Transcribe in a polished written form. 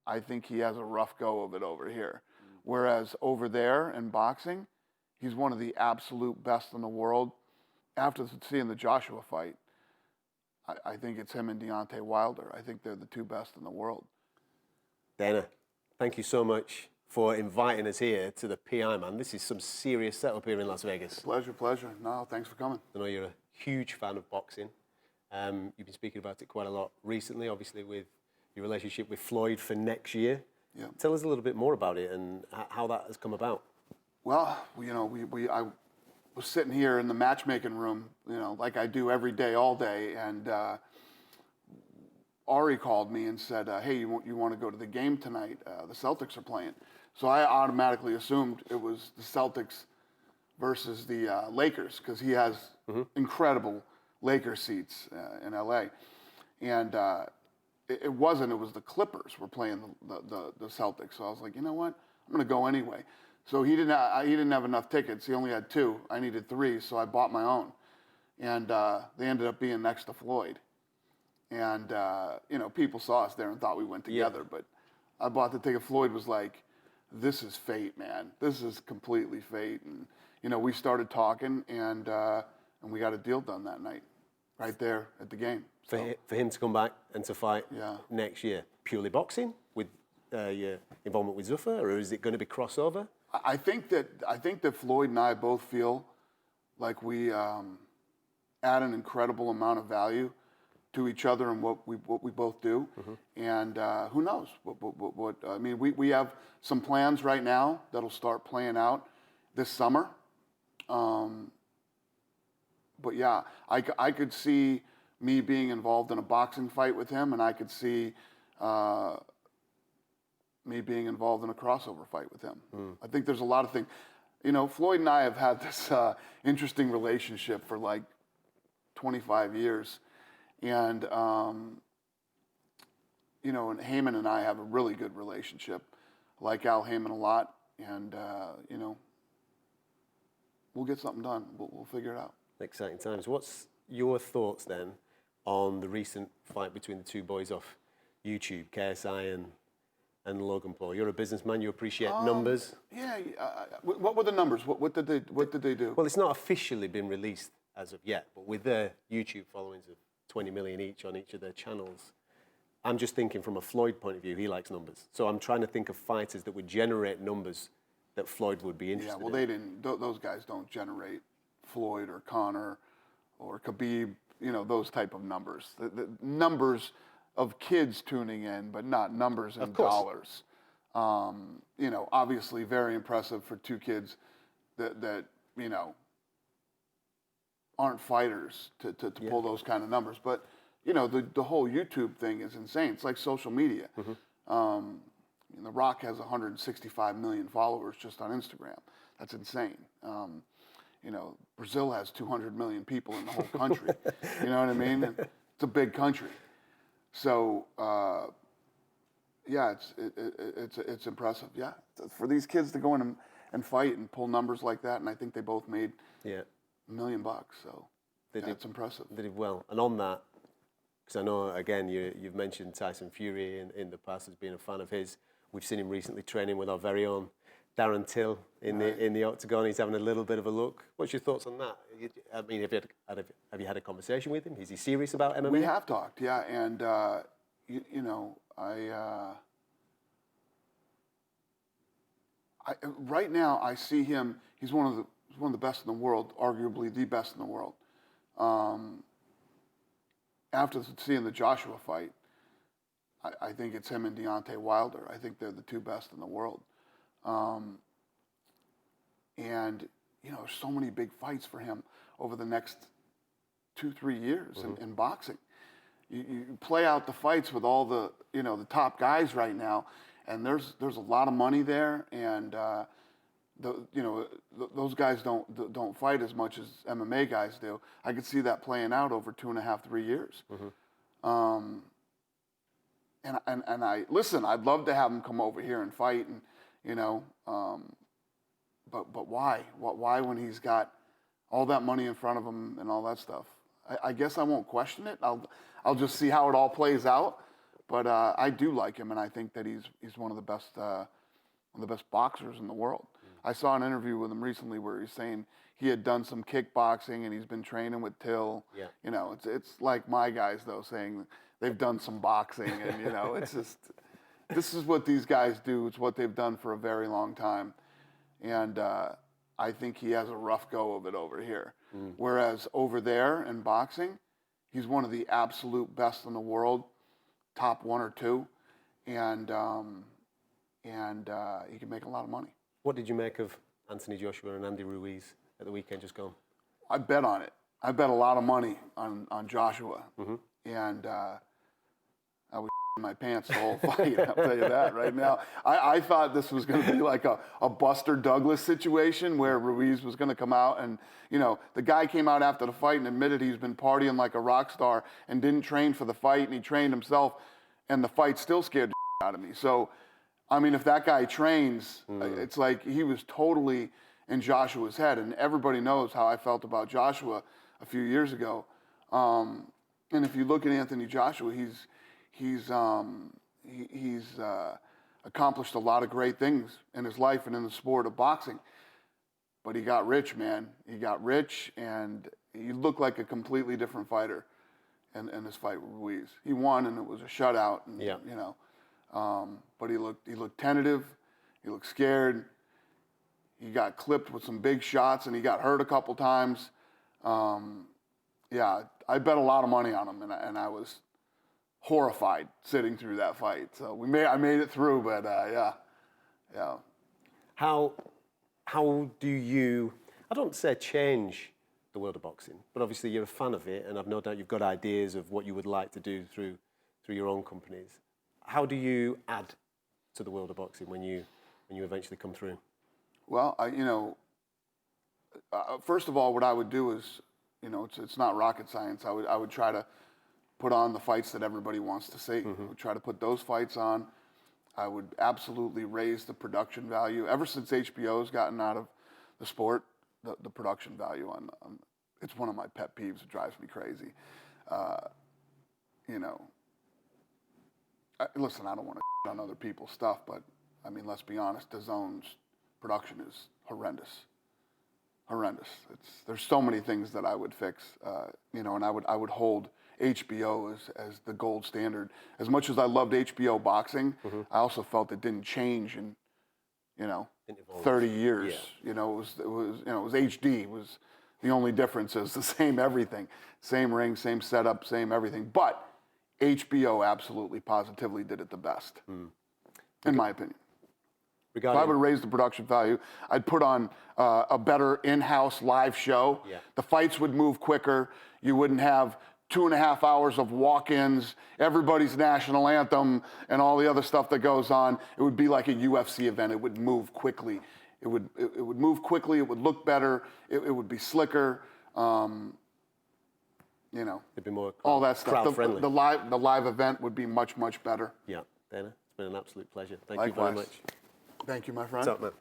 I think he has a rough go of it over here. Whereas over there in boxing, he's one of the absolute best in the world. After seeing the Joshua fight, I think it's him and Deontay Wilder. I think they're the two best in the world. Dana, thank you so much for inviting us here to the PI, man. This is some serious setup here in Las Vegas. Pleasure. No, thanks for coming. I know you're a huge fan of boxing. You've been speaking about it quite a lot recently, obviously, with your relationship with Floyd for next year. Yeah. Tell us a little bit more about it and how that has come about. Well, I was sitting here in the matchmaking room, like I do every day, all day, and Ari called me and said, hey, you want to go to the game tonight? The Celtics are playing. So I automatically assumed it was the Celtics versus the Lakers, because he has incredible Lakers seats in LA. And it wasn't, it was the Clippers were playing the Celtics. So I was like, you know what? I'm going to go anyway. So he didn't have enough tickets. He only had 2. I needed 3, so I bought my own. And they ended up being next to Floyd. And, people saw us there and thought we went together. Yeah. But I bought the ticket. Floyd was like, this is fate, man. This is completely fate. And, we started talking, and we got a deal done that night, right there at the game. For him to come back and to fight next year, purely boxing with your involvement with Zuffa, or is it going to be crossover? I think that Floyd and I both feel like we add an incredible amount of value to each other and what we both do, and who knows what I mean. We have some plans right now that'll start playing out this summer, but yeah, I could see me being involved in a boxing fight with him, and I could see me being involved in a crossover fight with him. I think there's a lot of things. Floyd and I have had this interesting relationship for like 25 years. And, and Heyman and I have a really good relationship. I like Al Heyman a lot. And, we'll get something done. We'll figure it out. Exciting times. What's your thoughts then on the recent fight between the two boys off YouTube, KSI and Logan Paul? You're a businessman. You appreciate numbers. Yeah. What were the numbers? What did they do? Well, it's not officially been released as of yet, but with their YouTube followings of 20 million each on each of their channels, I'm just thinking from a Floyd point of view, he likes numbers. So I'm trying to think of fighters that would generate numbers that Floyd would be interested in. Yeah, well, they didn't. Those guys don't generate Floyd or Conor or Khabib. Those type of numbers. The numbers of kids tuning in, but not numbers in dollars. Obviously very impressive for 2 kids that aren't fighters to pull those kind of numbers. But, the whole YouTube thing is insane. It's like social media. The Rock has 165 million followers just on Instagram. That's insane. Brazil has 200 million people in the whole country. You know what I mean? And it's a big country. So, it's impressive. Yeah, for these kids to go in and fight and pull numbers like that, and I think they both made $1 million. So it's impressive. They did well. And on that, because I know again you've mentioned Tyson Fury in the past as being a fan of his. We've seen him recently training with our very own Darren Till in the octagon. He's having a little bit of a look. What's your thoughts on that? I mean, have you had a conversation with him? Is he serious about MMA? We have talked, yeah, and right now I see him. He's one of the best in the world, arguably the best in the world. After seeing the Joshua fight, I think it's him and Deontay Wilder. I think they're the two best in the world. And there's so many big fights for him over the next 2-3 years in boxing. You play out the fights with all the the top guys right now, and there's a lot of money there, and those guys don't fight as much as MMA guys do. I could see that playing out over 2.5-3 years. And I listen. I'd love to have him come over here and fight, and but why? Why when he's got all that money in front of him and all that stuff? I guess I won't question it. I'll just see how it all plays out. But I do like him, and I think that he's one of the best boxers in the world. I saw an interview with him recently where he's saying he had done some kickboxing and he's been training with Till. Yeah. You know, it's like my guys though saying they've done some boxing, and you know, it's just this is what these guys do. It's what they've done for a very long time, and I think he has a rough go of it over here. Whereas over there in boxing, he's one of the absolute best in the world, top 1 or 2, and he can make a lot of money. What did you make of Anthony Joshua and Andy Ruiz at the weekend just gone? I bet on it. I bet a lot of money on Joshua, and I was my pants the whole fight. I'll tell you that right now. I thought this was going to be like a Buster Douglas situation where Ruiz was going to come out and, you know, the guy came out after the fight and admitted he's been partying like a rock star and didn't train for the fight, and he trained himself, and the fight still scared the out of me. So, I mean, if that guy trains, it's like he was totally in Joshua's head, and everybody knows how I felt about Joshua a few years ago. And if you look at Anthony Joshua, he's accomplished a lot of great things in his life and in the sport of boxing. But he got rich, man. He got rich, and he looked like a completely different fighter in this fight with Ruiz. He won, and it was a shutout. And, Yeah. You know, but he looked tentative. He looked scared. He got clipped with some big shots, and he got hurt a couple times. Yeah, I bet a lot of money on him, and I was horrified sitting through that fight. So I made it through, but yeah. How do you, I don't say change the world of boxing, but obviously you're a fan of it, and I've no doubt you've got ideas of what you would like to do through your own companies. How do you add to the world of boxing when you eventually come through? Well, first of all, what I would do is, you know, it's not rocket science. I would try to put on the fights that everybody wants to see. I would try to put those fights on. I would absolutely raise the production value. Ever since HBO's gotten out of the sport, the production value on it's one of my pet peeves. It drives me crazy. You know, listen, I don't want to on other people's stuff, but I mean, let's be honest. DAZN's production is horrendous. There's so many things that I would fix. You know, and I would hold HBO as the gold standard. As much as I loved HBO boxing, I also felt it didn't change in, you know, 30 years. Yeah. You know, it was HD. It was the only difference is the same everything, same ring, same setup, same everything. But HBO absolutely, positively did it the best, in my opinion. If I would raise the production value, I'd put on a better in-house live show. Yeah. The fights would move quicker. You wouldn't have 2.5 hours of walk-ins, everybody's national anthem, and all the other stuff that goes on. It would be like a UFC event. It would move quickly. It would move quickly. It would look better. It would be slicker. You know, it'd be more all that stuff. crowd-friendly. The live event would be much better. Yeah, Dana, it's been an absolute pleasure. Thank Likewise. you very much. Thank you, my friend. What's up, man?